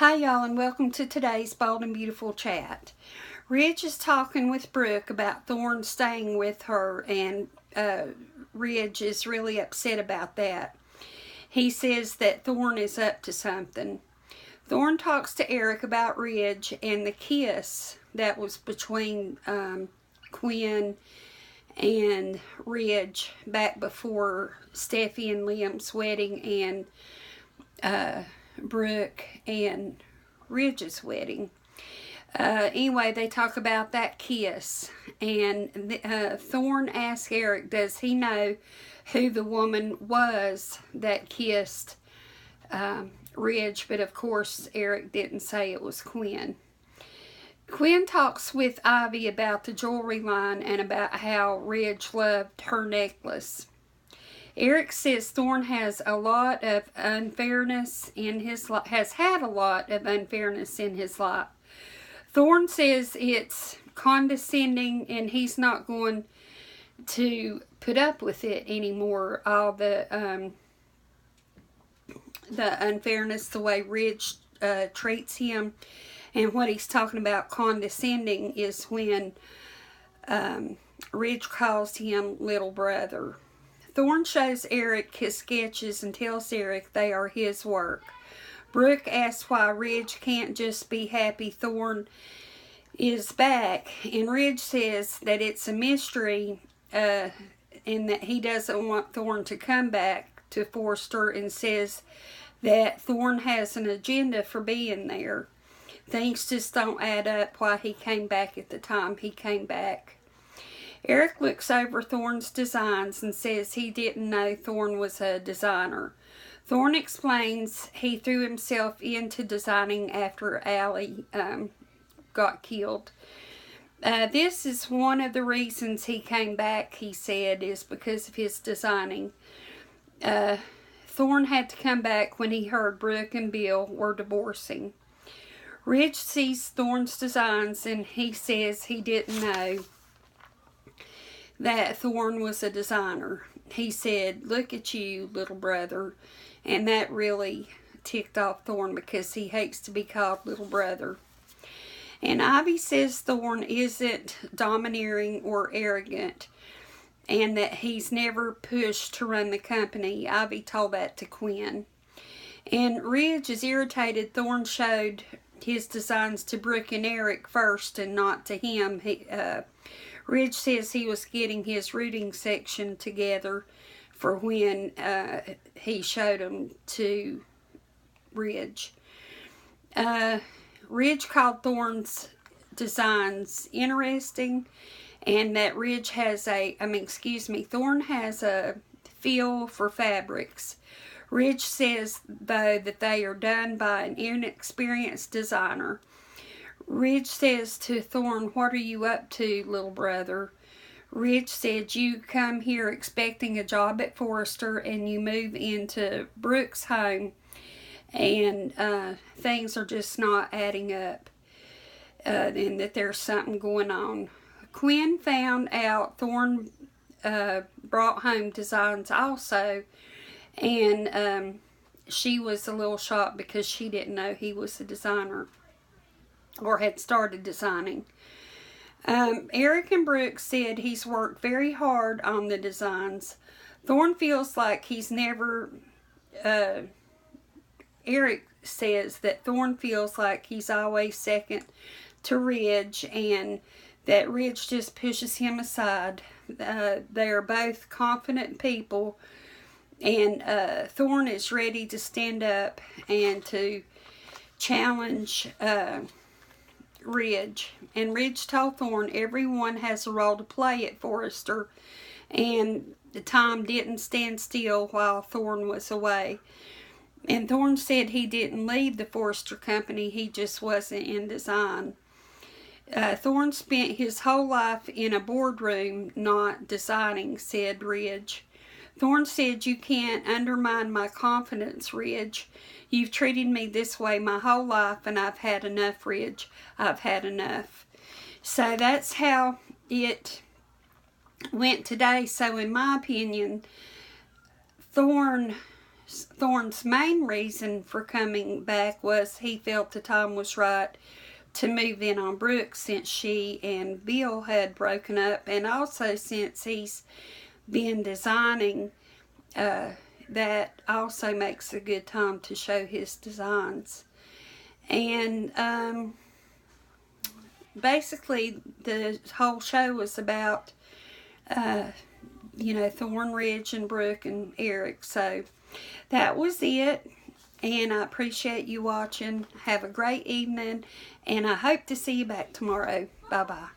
Hi y'all, and welcome to today's Bold and Beautiful Chat. Ridge is talking with Brooke about Thorn staying with her, and Ridge is really upset about that. He says that Thorn is up to something. Thorn talks to Eric about Ridge and the kiss that was between Quinn and Ridge back before Steffi and Liam's wedding and Brooke and Ridge's wedding. Anyway, they talk about that kiss, and Thorn asks Eric, does he know who the woman was that kissed Ridge? But of course, Eric didn't say it was Quinn. Quinn talks with Ivy about the jewelry line and about how Ridge loved her necklace. Eric says Thorn has a lot of unfairness in his life, has had a lot of unfairness in his life. Thorn says it's condescending and he's not going to put up with it anymore. All the unfairness, the way Ridge treats him, and what he's talking about condescending is when Ridge calls him little brother. Thorn shows Eric his sketches and tells Eric they are his work. Brooke asks why Ridge can't just be happy Thorn is back, and Ridge says that it's a mystery and that he doesn't want Thorn to come back to Forster, and says that Thorn has an agenda for being there. Things just don't add up why he came back at the time he came back. Eric looks over Thorn's designs and says he didn't know Thorn was a designer. Thorn explains he threw himself into designing after Allie got killed. This is one of the reasons he came back, he said, is because of his designing. Thorn had to come back when he heard Brooke and Bill were divorcing. Ridge sees Thorn's designs and he says he didn't know that Thorn was a designer. He said, "Look at you, little brother," and that really ticked off Thorn because he hates to be called little brother. And Ivy says Thorn isn't domineering or arrogant and that he's never pushed to run the company. Ivy told that to Quinn. And Ridge is irritated Thorn showed his designs to Brooke and Eric first and not to him. Ridge says he was getting his rooting section together for when he showed them to Ridge. Ridge called Thorn's designs interesting, and that Ridge has Thorn has a feel for fabrics. Ridge says, though, that they are done by an inexperienced designer. Ridge says to Thorn, "What are you up to, little brother?" Ridge said, "You come here expecting a job at Forrester and you move into Brooke's home and things are just not adding up and that there's something going on." Quinn found out Thorn brought home designs also, and she was a little shocked because she didn't know he was a designer or had started designing. Eric and Brooke said he's worked very hard on the designs. Thorn feels like he's never... Eric says that Thorn feels like he's always second to Ridge and that Ridge just pushes him aside. They are both confident people, and Thorn is ready to stand up and to challenge Ridge. And Ridge told Thorn everyone has a role to play at Forrester, and the time didn't stand still while Thorn was away. And Thorn said he didn't leave the Forrester company, he just wasn't in design. Thorn spent his whole life in a boardroom not designing, said Ridge. Thorn said, "You can't undermine my confidence, Ridge. You've treated me this way my whole life, and I've had enough, Ridge. I've had enough." So that's how it went today. So in my opinion, Thorn Thorn's main reason for coming back was he felt the time was right to move in on Brooke since she and Bill had broken up, and also since he's been designing, that also makes a good time to show his designs. And basically the whole show was about Thorn, Ridge, and Brooke, and Eric. So that was it, and I appreciate you watching. Have a great evening, and I hope to see you back tomorrow. Bye bye.